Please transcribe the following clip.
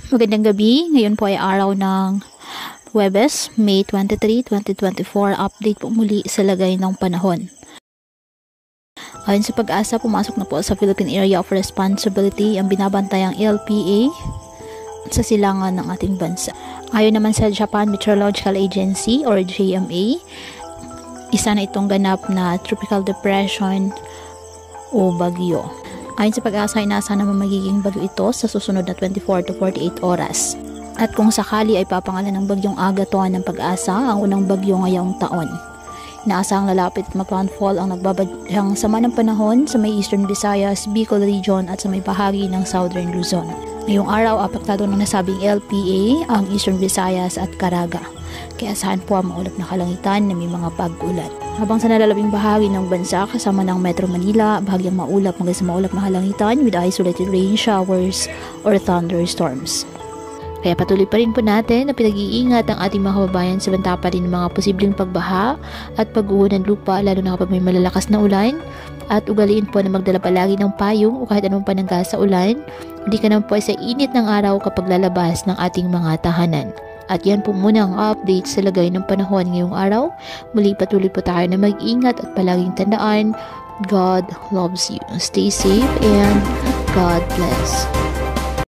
Magandang gabi. Ngayon po ay araw ng Huwebes, May 23, 2024. Update po muli sa lagay ng panahon. Ayon sa Pag-asa, pumasok na po sa Philippine Area of Responsibility ang binabantayang LPA sa silangan ng ating bansa. Ayon naman sa Japan Meteorological Agency or JMA, isa na itong ganap na tropical depression o bagyo. Ayon sa Pag-asa, inaasahan naman magiging bagyo ito sa susunod na 24 to 48 oras. At kung sakali ay papangalan ng bagyong Agaton ng Pag-asa, ang unang bagyo ngayong taon. Inaasahang lalapit at maglandfall ang nagbabadyang sama ng panahon sa may Eastern Visayas, Bicol Region at sa may bahagi ng Southern Luzon. Ngayong araw, apektado ng nasabing LPA ang Eastern Visayas at Caraga. Kaya asahan po ang maulap na kalangitan na may mga pag-ulan. Habang sa nalalabing bahagi ng bansa kasama ng Metro Manila, bahagyang maulap hanggang sa maulap na kalangitan with isolated rain showers or thunderstorms. Kaya patuloy pa rin po natin na pinag-iingat ang ating mga kababayan sa banta pa rin ng mga posibleng pagbaha at pag-uho ng lupa lalo na kapag may malalakas na ulan, at ugaliin po na magdala palagi ng payong o kahit anong panangga sa ulan. Hindi ka naman po ay sa init ng araw kapag lalabas ng ating mga tahanan. At yan po muna ang update sa lagay ng panahon ngayong araw. Muli patuloy po tayo na mag-ingat at palaging tandaan, God loves you. Stay safe and God bless.